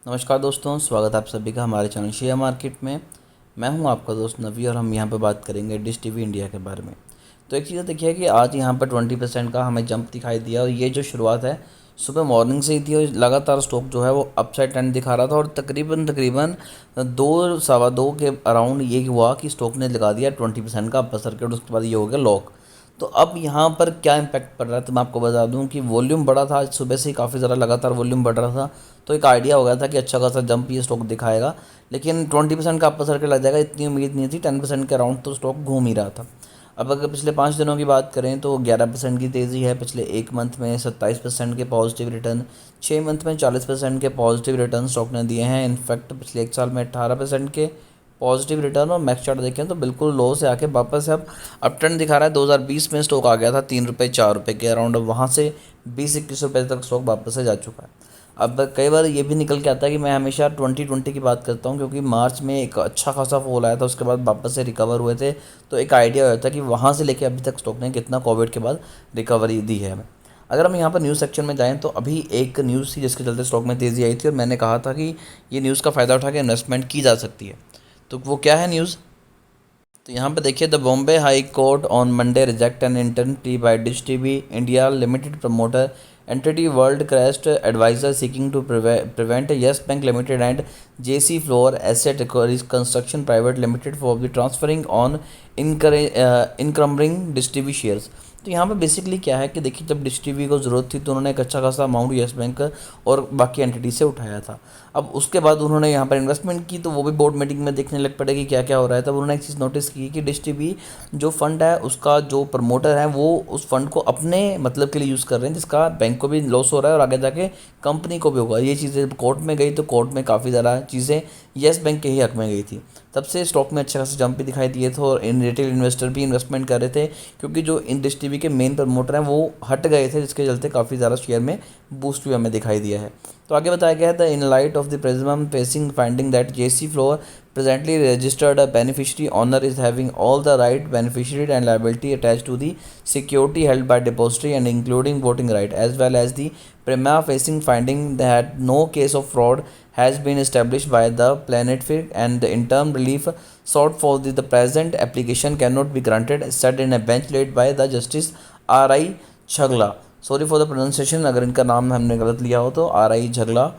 नमस्कार दोस्तों, स्वागत है आप सभी का हमारे चैनल शेयर मार्केट में। मैं हूं आपका दोस्त नवी और हम यहां पर बात करेंगे डिश टीवी इंडिया के बारे में। तो एक चीज़ देखिए कि आज यहां पर 20% का हमें जंप दिखाई दिया और ये जो शुरुआत है सुबह मॉर्निंग से ही थी और लगातार स्टॉक जो है वो अपसाइड ट्रेंड दिखा रहा था और तकरीबन तकरीबन 2 सवा 2 के अराउंड ये हुआ कि स्टॉक ने लगा दिया 20% का अपर सर्किट। उसके बाद ये हो गया लॉक। तो अब यहाँ पर क्या इम्पैक्ट पड़ रहा है तो मैं आपको बता दूं कि वॉल्यूम बढ़ा था, आज सुबह से ही काफ़ी ज़्यादा लगातार वॉल्यूम बढ़ रहा था। तो एक आइडिया हो गया था कि अच्छा खासा जंप ये स्टॉक दिखाएगा, लेकिन 20% का अपर सर्किट लग जाएगा इतनी उम्मीद नहीं थी। 10% के अराउंड तो स्टॉक घूम ही रहा था। अब अगर पिछले 5 दिनों की बात करें तो 11% की तेज़ी है। पिछले एक मंथ में 27% के पॉजिटिव रिटर्न, 6 मंथ में 40% के पॉजिटिव रिटर्न स्टॉक ने दिए हैं। इनफैक्ट पिछले एक साल में 18% के पॉजिटिव रिटर्न। और मैक्स चार्ट देखें तो बिल्कुल लो से आके वापस से अब ट्रेंड दिखा रहा है। 2020 में स्टॉक आ गया था 3 रुपये 4 रुपये के अराउंड, वहाँ से 20-21 रुपये तक स्टॉक वापस से जा चुका है। अब कई बार ये भी निकल के आता है कि मैं हमेशा 2020 की बात करता हूँ, क्योंकि मार्च में एक अच्छा खासा फॉल आया था, उसके बाद वापस से रिकवर हुए थे। तो एक आइडिया हो जाता है कि वहाँ से लेके अभी तक स्टॉक ने कितना कोविड के बाद रिकवरी दी है हमें। अगर हम यहाँ पर न्यूज़ सेक्शन में जाएँ तो अभी एक न्यूज़ थी जिसके चलते स्टॉक में तेज़ी आई थी और मैंने कहा था कि ये न्यूज़ का फ़ायदा उठा के इन्वेस्टमेंट की जा सकती है। तो वो क्या है न्यूज़? तो यहाँ पे देखिए, the Bombay High Court on Monday reject an interim plea by Dish TV India Limited promoter entity World Crest Advisor seeking to prevent Yes Bank Limited and JC Flower Asset Construction Private Limited for the transferring on encumbering Dish TV shares. तो यहाँ पे basically क्या है कि देखिए, जब dish TV को ज़रूरत थी तो उन्होंने एक अच्छा खासा अमाउंट येस बैंक और बाकी एंटिटी से उठाया था। अब उसके बाद उन्होंने यहाँ पर इन्वेस्टमेंट की तो वो भी बोर्ड मीटिंग में देखने लग पड़े कि क्या क्या हो रहा है। तब उन्होंने एक चीज़ नोटिस की कि डिश टीवी जो फंड है उसका जो प्रमोटर है वो उस फंड को अपने मतलब के लिए यूज़ कर रहे हैं, जिसका बैंक को भी लॉस हो रहा है और आगे जाके कंपनी को भी होगा। ये चीज़ें कोर्ट में गई तो कोर्ट में काफ़ी ज़्यादा चीज़ें येस बैंक के ही हक में गई थी। तब से स्टॉक में अच्छा खासा जंप भी दिखाई दिए थे और इन रिटेल इन्वेस्टर भी इन्वेस्टमेंट कर रहे थे, क्योंकि जो इन डिश टीवी के मेन प्रमोटर हैं वो हट गए थे, जिसके चलते काफ़ी ज़्यादा शेयर में बूस्ट भी हमें दिखाई दिया है। तो आगे बताया गया है, in light of the prism facing finding that जेसी floor presently registered a beneficiary owner is having all the right beneficiary and liability attached to the security held by depository and including voting right, as well as the prima facie finding that no case of fraud has been established by the plaintiff and the interim relief sought for the present application cannot be granted, said in a bench led by the justice R.I. Chagla. Sorry for the pronunciation अगर इनका नाम हमने गलत लिया हो तो। R.I. झगला।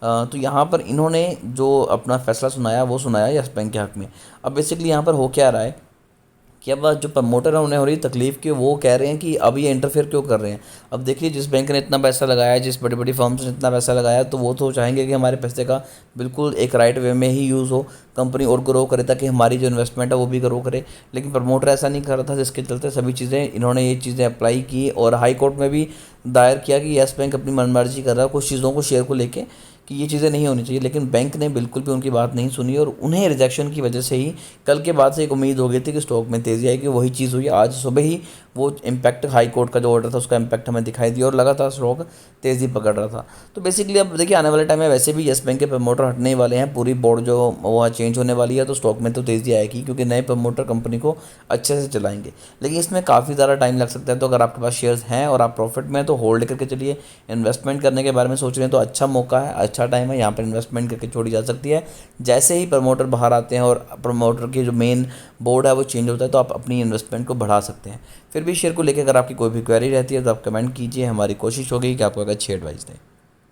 तो यहाँ पर इन्होंने जो अपना फैसला सुनाया वो सुनाया यस बैंक के हक़ में। अब बेसिकली यहाँ पर हो क्या रहा है कि अब जो प्रमोटर है उन्हें हो रही तकलीफ़ कि वो कह रहे हैं कि अब ये इंटरफेयर क्यों कर रहे हैं। अब देखिए, जिस बैंक ने इतना पैसा लगाया है, जिस बड़ी बड़ी फर्म्स ने इतना पैसा लगाया, तो वो तो चाहेंगे कि हमारे पैसे का बिल्कुल एक राइट वे में ही यूज़ हो, कंपनी और ग्रो करे, ताकि हमारी जो इन्वेस्टमेंट है वो भी ग्रो करे। लेकिन प्रमोटर ऐसा नहीं कर रहा था, जिसके चलते सभी चीज़ें इन्होंने ये चीज़ें अप्लाई की और हाई कोर्ट में भी दायर किया कि येस बैंक अपनी मनमर्जी कर रहा है कुछ चीज़ों को, शेयर को लेके, कि ये चीज़ें नहीं होनी चाहिए। लेकिन बैंक ने बिल्कुल भी उनकी बात नहीं सुनी और उन्हें रिजेक्शन की वजह से ही कल के बाद से एक उम्मीद हो गई थी कि स्टॉक में तेज़ी आएगी। वही चीज़ हुई। आज सुबह ही वो इम्पैक्ट हाई कोर्ट का जो ऑर्डर था उसका इम्पैक्ट हमें दिखाई दिया और लगातार स्टॉक तेज़ी पकड़ रहा था। तो बेसिकली अब देखिए, आने वाले टाइम में वैसे भी येस बैंक के प्रमोटर हटने वाले हैं, पूरी बोर्ड जो वो चेंज होने वाली है, तो स्टॉक में तो तेज़ी आएगी क्योंकि नए प्रमोटर कंपनी को अच्छे से चलाएंगे। लेकिन इसमें काफ़ी ज़्यादा टाइम लग सकता है। तो अगर आपके पास शेयर्स हैं और आप प्रॉफिट में हैं तो होल्ड करके चलिए। इन्वेस्टमेंट करने के बारे में सोच रहे हैं तो अच्छा मौका है, अच्छा टाइम है, यहाँ पर इन्वेस्टमेंट करके छोड़ी जा सकती है। जैसे ही प्रमोटर बाहर आते हैं और प्रमोटर की जो मेन बोर्ड है वो चेंज होता है तो आप अपनी इन्वेस्टमेंट को बढ़ा सकते हैं। फिर भी शेयर को लेकर अगर आपकी कोई भी क्वेरी रहती है तो आप कमेंट कीजिए, हमारी कोशिश होगी कि आपको अच्छी एडवाइस दें।